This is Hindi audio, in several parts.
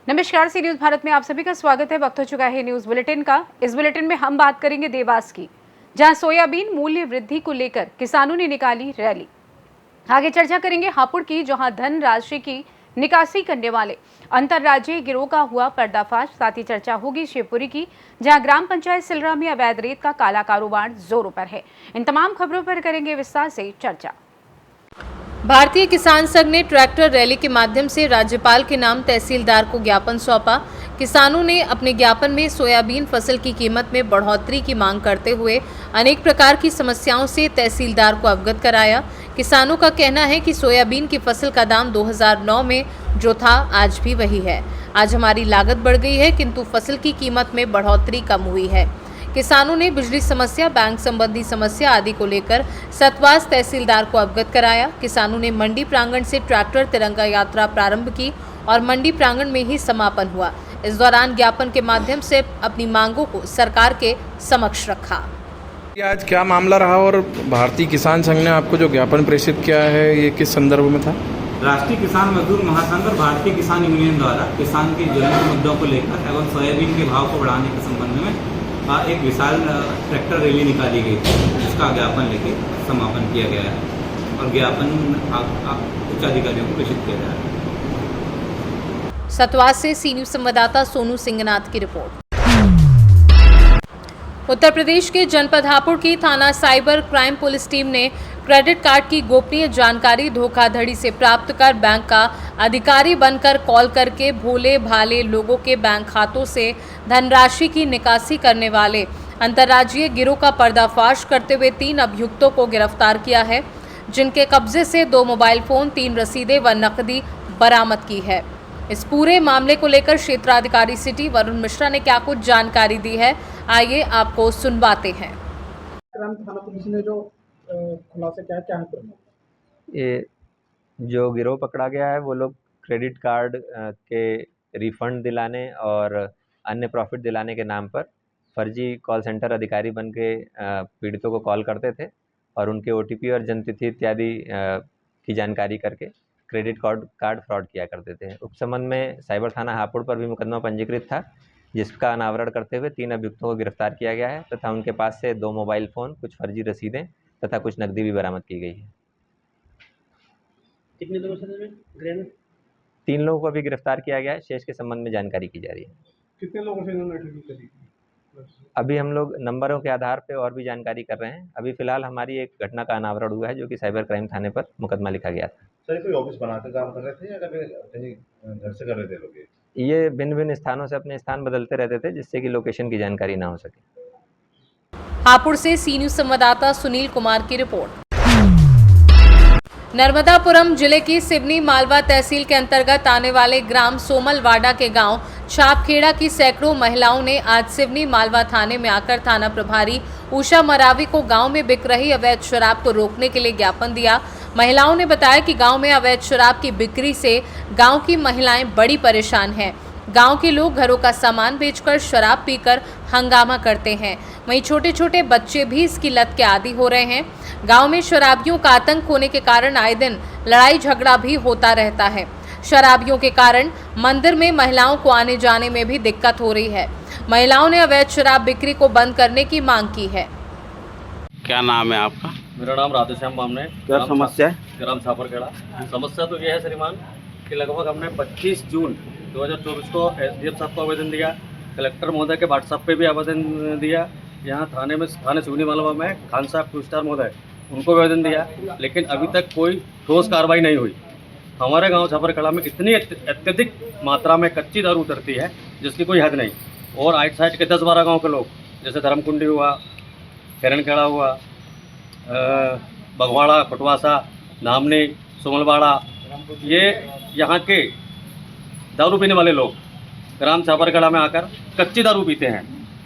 नमस्कार, सी न्यूज भारत में आप सभी का स्वागत है। वक्त हो चुका है न्यूज बुलेटिन का। इस बुलेटिन में हम बात करेंगे देवास की, जहां सोयाबीन मूल्य वृद्धि को लेकर किसानों ने निकाली रैली। आगे चर्चा करेंगे हापुड़ की, जहां धन राशि की निकासी करने वाले अंतर्राज्यीय गिरोह का हुआ पर्दाफाश। साथ ही चर्चा होगी शिवपुरी की, जहां ग्राम पंचायत सिलरा में अवैध रेत का काला कारोबार जोरों पर है। इन तमाम खबरों पर करेंगे विस्तार से चर्चा। भारतीय किसान संघ ने ट्रैक्टर रैली के माध्यम से राज्यपाल के नाम तहसीलदार को ज्ञापन सौंपा। किसानों ने अपने ज्ञापन में सोयाबीन फसल की कीमत में बढ़ोतरी की मांग करते हुए अनेक प्रकार की समस्याओं से तहसीलदार को अवगत कराया। किसानों का कहना है कि सोयाबीन की फसल का दाम 2009 में जो था आज भी वही है। आज हमारी लागत बढ़ गई है, किंतु फसल की कीमत में बढ़ोतरी कम हुई है। किसानों ने बिजली समस्या, बैंक संबंधी समस्या आदि को लेकर सतवास तहसीलदार को अवगत कराया। किसानों ने मंडी प्रांगण से ट्रैक्टर तिरंगा यात्रा प्रारंभ की और मंडी प्रांगण में ही समापन हुआ। इस दौरान ज्ञापन के माध्यम से अपनी मांगों को सरकार के समक्ष रखा। आज क्या मामला रहा और भारतीय किसान संघ ने आपको जो ज्ञापन प्रेषित किया है, ये किस संदर्भ में था? राष्ट्रीय किसान मजदूर महासंघ और भारतीय किसान यूनियन द्वारा किसान के ज्वलंत मुद्दों को लेकर एवं सोयाबीन के भाव को बढ़ाने के संबंध में एक विशाल ट्रैक्टर रैली निकाली गई थी, जिसका ज्ञापन लेके समापन किया गया है और ज्ञापन उच्च अधिकारियों को प्रेषित किया गया है। सतवास से सी न्यूज संवाददाता सोनू सिंगनाथ की रिपोर्ट। उत्तर प्रदेश के जनपद हापुड़ की थाना साइबर क्राइम पुलिस टीम ने क्रेडिट कार्ड की गोपनीय जानकारी धोखाधड़ी से प्राप्त कर बैंक का अधिकारी बनकर कॉल करके भोले भाले लोगों के बैंक खातों से धनराशि की निकासी करने वाले अंतर्राज्यीय गिरोह का पर्दाफाश करते हुए 3 अभियुक्तों को गिरफ्तार किया है, जिनके कब्जे से 2 मोबाइल फोन, 3 रसीदें व नकदी बरामद की है। इस पूरे मामले को लेकर क्षेत्राधिकारी सिटी वरुण मिश्रा ने क्या कुछ जानकारी दी है, आइए आपको सुनवाते हैं। थाना पुलिस ने जो खुलासा क्या है? ये जो गिरोह पकड़ा गया है वो लोग क्रेडिट कार्ड के रिफंड दिलाने और अन्य प्रॉफिट दिलाने के नाम पर फर्जी कॉल सेंटर अधिकारी बन के पीड़ितों को कॉल करते थे और उनके OTP और जन्मतिथि इत्यादि की जानकारी करके क्रेडिट कार्ड फ्रॉड किया करते थे। उस संबंध में साइबर थाना हापुड़ पर भी मुकदमा पंजीकृत था, जिसका अनावरण करते हुए 3 अभियुक्तों को गिरफ्तार किया गया है तथा उनके पास से 2 मोबाइल फ़ोन, कुछ फर्जी रसीदें तथा कुछ नकदी भी बरामद की गई है। कितने लोगों से 3 लोगों को भी गिरफ्तार किया गया है। शेष के संबंध में जानकारी की जा रही है। कितने लोगों से इन्होंने ठगी करी? अभी हम लोग नंबरों के आधार पे और भी जानकारी कर रहे हैं। अभी फिलहाल हमारी एक घटना का अनावरण हुआ है, जो कि साइबर क्राइम थाने पर मुकदमा लिखा गया था। सर, कोई ऑफिस बनाकर काम कर रहे थे या कहीं घर से कर रहे थे लोग? ये भिन्न स्थानों से अपने स्थान बदलते रहते थे, जिससे कि लोकेशन की जानकारी ना हो सके। हापुड़ से सी न्यूज संवाददाता सुनील कुमार की रिपोर्ट। नर्मदापुरम जिले की सिवनी मालवा तहसील के अंतर्गत आने वाले ग्राम सोमलवाड़ा के गांव छापखेड़ा की सैकड़ों महिलाओं ने आज सिवनी मालवा थाने में आकर थाना प्रभारी उषा मरावी को गांव में बिक रही अवैध शराब को रोकने के लिए ज्ञापन दिया। महिलाओं ने बताया कि गांव में अवैध शराब की बिक्री से गांव की महिलाएं बड़ी परेशान हैं। गांव के लोग घरों का सामान बेचकर शराब पीकर हंगामा करते हैं। वहीं छोटे छोटे बच्चे भी इसकी लत के आदी हो रहे हैं। गांव में शराबियों का आतंक होने के कारण आए दिन लड़ाई झगड़ा भी होता रहता है। शराबियों के कारण मंदिर में महिलाओं को आने जाने में भी दिक्कत हो रही है। महिलाओं ने अवैध शराब बिक्री को बंद करने की मांग की है। क्या नाम है आपका? मेरा नाम राधेश्याम बामने। क्या समस्या है? ग्राम छापरखेड़ा। समस्या तो ये है श्रीमान कि लगभग हमने 25 जून 2024 को SDM साहब को आवेदन दिया, कलेक्टर महोदय के व्हाट्सएप पे भी आवेदन दिया, यहाँ थाने सिवनी मालवा में खान साहब 2 स्टार महोदय उनको भी आवेदन दिया, लेकिन अभी तक कोई ठोस कार्रवाई नहीं हुई। हमारे गांव छापरखेड़ा में इतनी अत्यधिक मात्रा में कच्ची दारू उतरती है जिसकी कोई हद नहीं। और आइट साइड के 10-12 गाँव के लोग, जैसे धर्मकुंडी हुआ, हिरणखेड़ा हुआ, बगवाड़ा, पटवासा, नामनी, सोमलवाड़ा, ये यहाँ के दारू पीने वाले लोग ग्राम छापरखेड़ा में आकर कच्ची दारू पीते हैं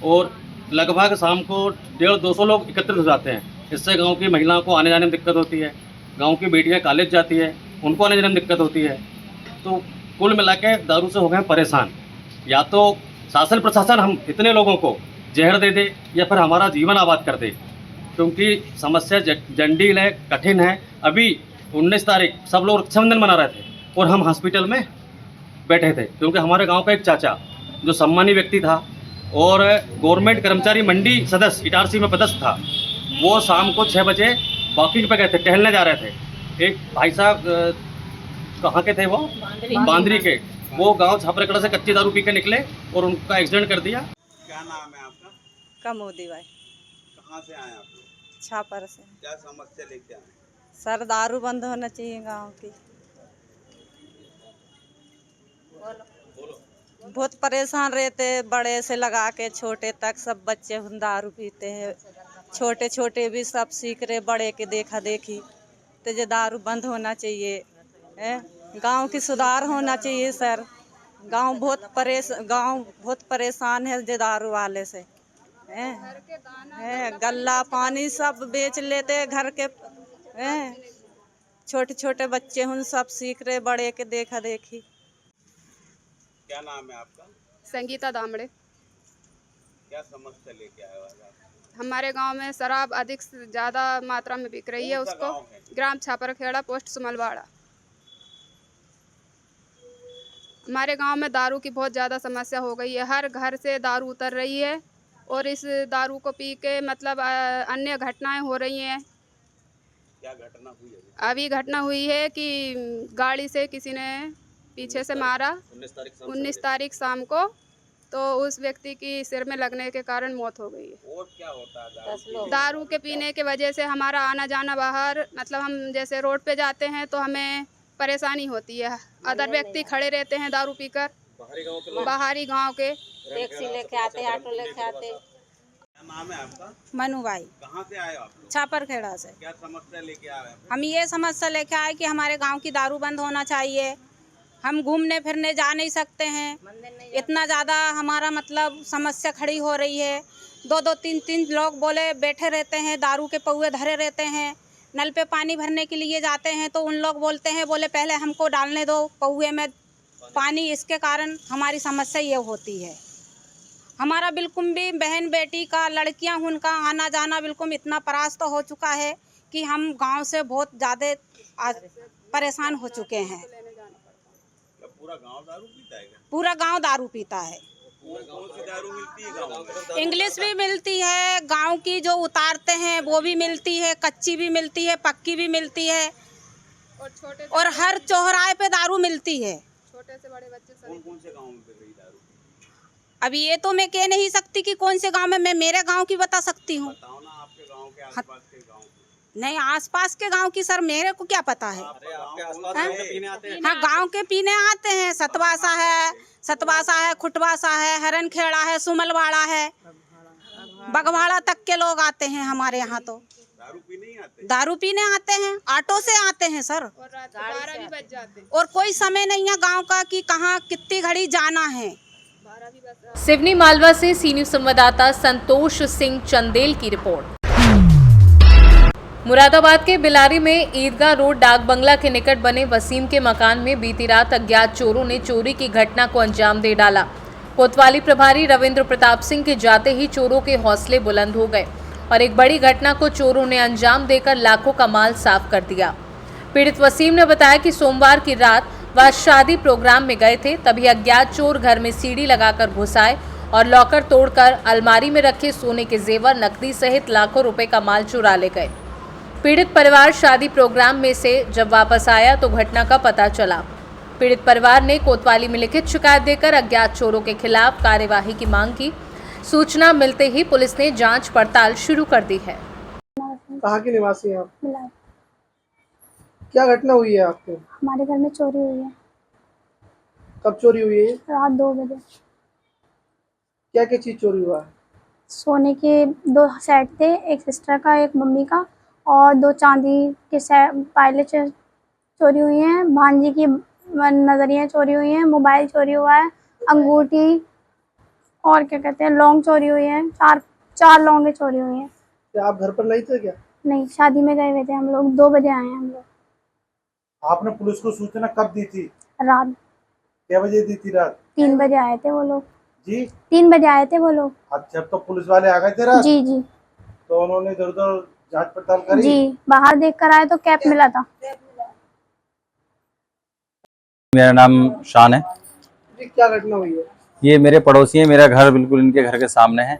और लगभग शाम को 150-200 लोग एकत्रित हो जाते हैं। इससे गांव की महिलाओं को आने जाने में दिक्कत होती है, गांव की बेटियां कॉलेज जाती है, उनको आने जाने में दिक्कत होती है। तो कुल मिला के दारू से हो गए परेशान। या तो शासन प्रशासन हम इतने लोगों को जहर दे दे या फिर हमारा जीवन आबाद कर दे, क्योंकि समस्या जंडील है, कठिन है। अभी 19 तारीख सब लोग रक्षाबंधन मना रहे थे और हम हॉस्पिटल में बैठे थे, क्योंकि हमारे गांव का एक चाचा जो सम्मानी व्यक्ति था और गवर्नमेंट कर्मचारी मंडी सदस्य इटारसी में पदस्थ था, वो शाम को 6 बजे वॉकिंग पे गए थे, टहलने जा रहे थे। एक भाई साहब कहाँ के थे वो? बांदरी के। वो गांव छापरकड़ा से कच्ची दारू पी के निकले और उनका एक्सीडेंट कर दिया। क्या नाम है आपका? कमोदी भाई। कहाँ से आए आप लोग? छापर से। क्या समस्या लेके आए? सर दारू बंद होना चाहिए गांव की। बहुत परेशान रहते, बड़े से लगा के छोटे तक सब बच्चे दारू पीते हैं, छोटे छोटे भी सब सीख रहे, बड़े के देखा देखी। तो ये दारू बंद होना चाहिए, गांव की सुधार होना चाहिए सर। गांव बहुत परेशान है ये दारू वाले से। गल्ला पानी सब बेच लेते घर के, छोटे छोटे बच्चे उन सब सीख रहे, बड़े के देखा देखी। क्या नाम है आपका? संगीता दामड़े। क्या समस्या लेके आए हो आज आप? हमारे गांव में शराब अधिक से ज़्यादा मात्रा में बिक रही है। कौन सा उसको गाँव है? ग्राम छापरखेड़ा, पोस्ट सुमलवाड़ा। हमारे गांव में दारू की बहुत ज़्यादा समस्या हो गई है, हर घर से दारू उतर रही है और इस दारू को पी के मतलब अन्य घटनाएं हो रही हैं। क्या घटना हुई है? अभी घटना हुई है कि गाड़ी से किसी ने पीछे से मारा 19 तारीख शाम को, तो उस व्यक्ति की सिर में लगने के कारण मौत हो गई है। और क्या होता है? दारू के पीने की वजह से हमारा आना जाना बाहर, मतलब हम जैसे रोड पे जाते हैं तो हमें परेशानी होती है। अदर व्यक्ति खड़े रहते हैं दारू पीकर, बाहरी गांव के टैक्सी लेके आते, ऑटो लेके आते। क्या नाम है आपका? मनु भाई। कहाँ से आए हो आप लोग? छापरखेड़ा से। क्या समस्या लेके आए हैं? हम ये समस्या लेके आए कि हमारे गांव की दारू बंद होना चाहिए। हम घूमने फिरने जा नहीं सकते हैं, इतना ज़्यादा हमारा मतलब समस्या खड़ी हो रही है। 2-2, 3-3 लोग बोले बैठे रहते हैं, दारू के पौए धरे रहते हैं। नल पे पानी भरने के लिए जाते हैं तो उन लोग बोलते हैं, बोले पहले हमको डालने दो पौए में पानी। इसके कारण हमारी समस्या ये होती है। हमारा बिल्कुल भी बहन बेटी का, लड़कियां उनका आना जाना बिल्कुल इतना परास्त हो चुका है कि हम गांव से बहुत ज़्यादा परेशान हो चुके हैं। पूरा गांव दारू पीता है क्या? पूरा गांव दारू पीता है। कौन सी दारू मिलती है गांव में? इंग्लिश भी मिलती है, गांव की जो उतारते हैं वो भी मिलती है, कच्ची भी मिलती है, पक्की भी मिलती है, और हर चौराहे पे दारू मिलती है। छोटे से बड़े बच्चे कौन से गांव में बिक रही दारू? अभी ये तो मैं कह नहीं सकती कि कौन से गांव में, मैं मेरे गांव की बता सकती हूँ। बताओ ना, आपके गांव के आसपास के गांव की। नहीं, आसपास के गांव की सर मेरे को क्या पता है। हाँ, गांव के पीने आते हैं। सतवासा है, खुटवासा है, हरनखेड़ा है, सुमलवाड़ा है, बगवाड़ा तक के लोग आते हैं हमारे यहाँ। तो दारू पीने आते हैं, ऑटो से आते हैं सर, और रात 12 भी बज जाते हैं। और कोई समय नहीं है गांव का कि कहाँ कितनी घड़ी जाना है। सिवनी मालवा से सी न्यूज़ संवाददाता संतोष सिंह चंदेल की रिपोर्ट। मुरादाबाद के बिलारी में ईदगाह रोड डाक बंगला के निकट बने वसीम के मकान में बीती रात अज्ञात चोरों ने चोरी की घटना को अंजाम दे डाला। कोतवाली प्रभारी रविंद्र प्रताप सिंह के जाते ही चोरों के हौसले बुलंद हो गए और एक बड़ी घटना को चोरों ने अंजाम देकर लाखों का माल साफ कर दिया। पीड़ित वसीम ने बताया कि सोमवार की रात वह शादी प्रोग्राम में गए थे, तभी अज्ञात चोर घर में सीढ़ी लगाकर घुस आए और लॉकर तोड़कर अलमारी में रखे सोने के जेवर, नकदी सहित लाखों रुपए का माल चुरा ले गए। पीड़ित परिवार शादी प्रोग्राम में से जब वापस आया तो घटना का पता चला। पीड़ित परिवार ने कोतवाली में लिखित शिकायत देकर अज्ञात चोरों के खिलाफ कार्यवाही की मांग की। सूचना मिलते ही पुलिस ने जांच पड़ताल शुरू कर दी है। कहाँ के निवासी हैं आप? क्या घटना हुई है आपको? हमारे घर में चोरी हुई है। कब चोरी हुई है? रात 2 बजे। क्या क्या चीज चोरी हुआ है? सोने के 2 सेट थे, एक सिस्टर का, एक मम्मी का, और 2 चांदी के पायलें चोरी हुई हैं। भांजी की नजरियाँ चोरी हुई हैं, मोबाइल चोरी हुआ है, अंगूठी और क्या कहते हैं लौंग चोरी हुई हैं। 4 लौंगे चोरी हुई हैं। क्या आप घर पर नहीं थे क्या? नहीं, शादी में गए हुए थे हम लोग। 2 बजे आए हैं हम लोग। आपने पुलिस को सूचना कब दी थी? रात। क्या बजे दी थी? रात 3 बजे आए थे वो लोग जी। 3 बजे आए थे वो लोग। अच्छा, तो पुलिस वाले आ गए थे रात? जी जी तो उन्होंने इधर उधर जांच पड़ताल करी? जी, बाहर देख कर आए तो कैप मिला था। मेरा नाम शान है। ये क्या घटना हुई है? ये मेरे पड़ोसी हैं, मेरा घर बिल्कुल इनके घर के सामने है।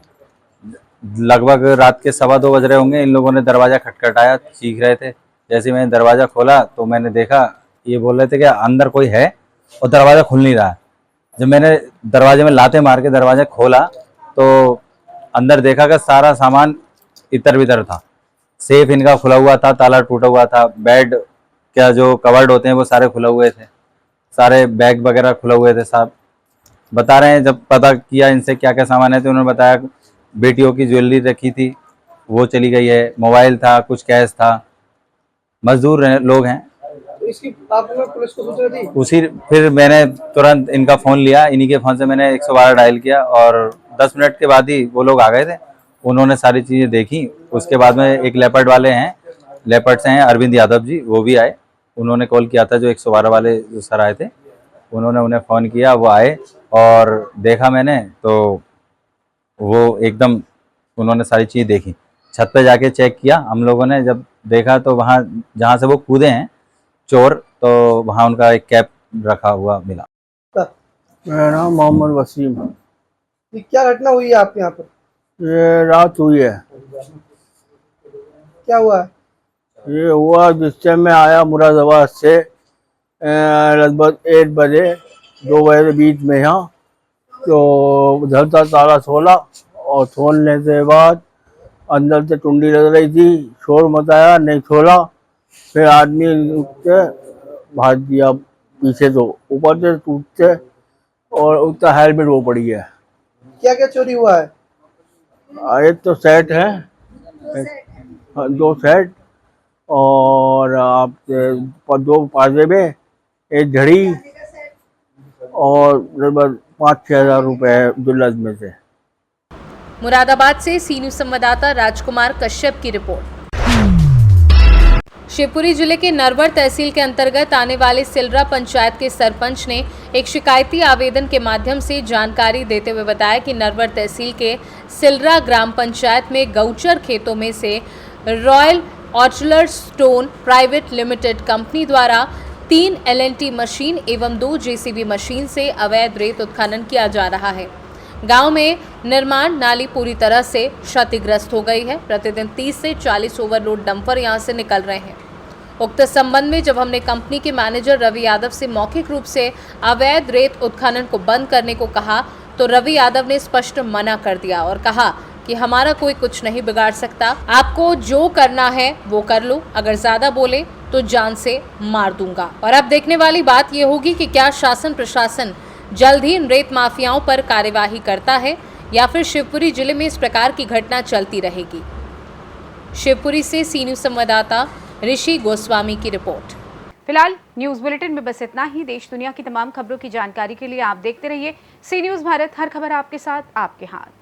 लगभग रात के 2:15 बज रहे होंगे, इन लोगों ने दरवाज़ा खटखटाया, चीख रहे थे। जैसे ही मैंने दरवाज़ा खोला तो मैंने देखा ये बोल रहे थे कि अंदर कोई है और दरवाज़ा खुल नहीं रहा। जब मैंने दरवाजे में लाते मार के दरवाज़ा खोला तो अंदर देखा कि सारा सामान इधर बिधर था। सेफ इनका खुला हुआ था, ताला टूटा हुआ था, बेड क्या जो कवर्ड होते हैं वो सारे खुले हुए थे, सारे बैग वगैरह खुले हुए थे। साहब बता रहे हैं, जब पता किया इनसे क्या क्या सामान है तो उन्होंने बताया बेटियों की ज्वेलरी रखी थी वो चली गई है, मोबाइल था, कुछ कैश था। मजदूर लोग हैं। तो इसकी आपने पुलिस को सूचना दी? फिर मैंने तुरंत इनका फ़ोन लिया, इन्हीं के फ़ोन से मैंने 112 डायल किया और 10 मिनट के बाद ही वो लोग आ गए थे। उन्होंने सारी चीज़ें देखी। उसके बाद में एक लेपर्ड वाले हैं, लेपर्ड से हैं अरविंद यादव जी, वो भी आए। उन्होंने कॉल किया था, जो 112 वाले जो सर आए थे उन्होंने उन्हें फ़ोन किया, वो आए और देखा मैंने तो वो एकदम उन्होंने सारी चीज़ देखी। छत पे जाके चेक किया हम लोगों ने, जब देखा तो वहाँ जहाँ से वो कूदे हैं चोर, तो वहाँ उनका एक कैप रखा हुआ मिला। मेरा नाम मोहम्मद वसीम। ये क्या घटना हुई है आपके यहाँ पर? ये रात हुई है। क्या हुआ है? ये हुआ जिससे मैं आया मुरादाबाद से लगभग 8 बजे 2 बजे के बीच में यहाँ, तो उधर का ताला खोला और खोलने के बाद अंदर से टुंडी लग रही थी, शोर मचाया, नहीं खोला। फिर आदमी उठते भाग दिया पीछे, तो ऊपर से टूटते और उसका हेलमेट वो पड़ी है। क्या क्या चोरी हुआ है? एक तो सेट है, 2 सेट और आप 2 पाजेबे, एक घड़ी और लगभग 5-6 हज़ार रुपये दुल्हन में से। मुरादाबाद से सी न्यूज़ संवाददाता राजकुमार कश्यप की रिपोर्ट। शिवपुरी जिले के नरवर तहसील के अंतर्गत आने वाले सिलरा पंचायत के सरपंच ने एक शिकायती आवेदन के माध्यम से जानकारी देते हुए बताया कि नरवर तहसील के सिलरा ग्राम पंचायत में गौचर खेतों में से रॉयल ऑर्चलर स्टोन प्राइवेट लिमिटेड कंपनी द्वारा 3 LNT मशीन एवं 2 JCB मशीन से अवैध रेत उत्खनन किया जा रहा है। गांव में निर्माण नाली पूरी तरह से क्षतिग्रस्त हो गई है। प्रतिदिन 30 से 40 ओवरलोड डंपर यहां से निकल रहे हैं। उक्त संबंध में जब हमने कंपनी के मैनेजर रवि यादव से मौखिक रूप से अवैध रेत उत्खनन को बंद करने को कहा तो रवि यादव ने स्पष्ट मना कर दिया और कहा कि हमारा कोई कुछ नहीं बिगाड़ सकता, आपको जो करना है वो कर लो, अगर ज्यादा बोले तो जान से मार दूंगा। और अब देखने वाली बात ये होगी कि क्या शासन प्रशासन जल्द ही इन रेत माफियाओं पर कार्यवाही करता है या फिर शिवपुरी जिले में इस प्रकार की घटना चलती रहेगी। शिवपुरी से सी न्यूज़ संवाददाता ऋषि गोस्वामी की रिपोर्ट। फिलहाल न्यूज़ बुलेटिन में बस इतना ही। देश दुनिया की तमाम खबरों की जानकारी के लिए आप देखते रहिए सी न्यूज़ भारत, हर खबर आपके साथ, आपके हाथ।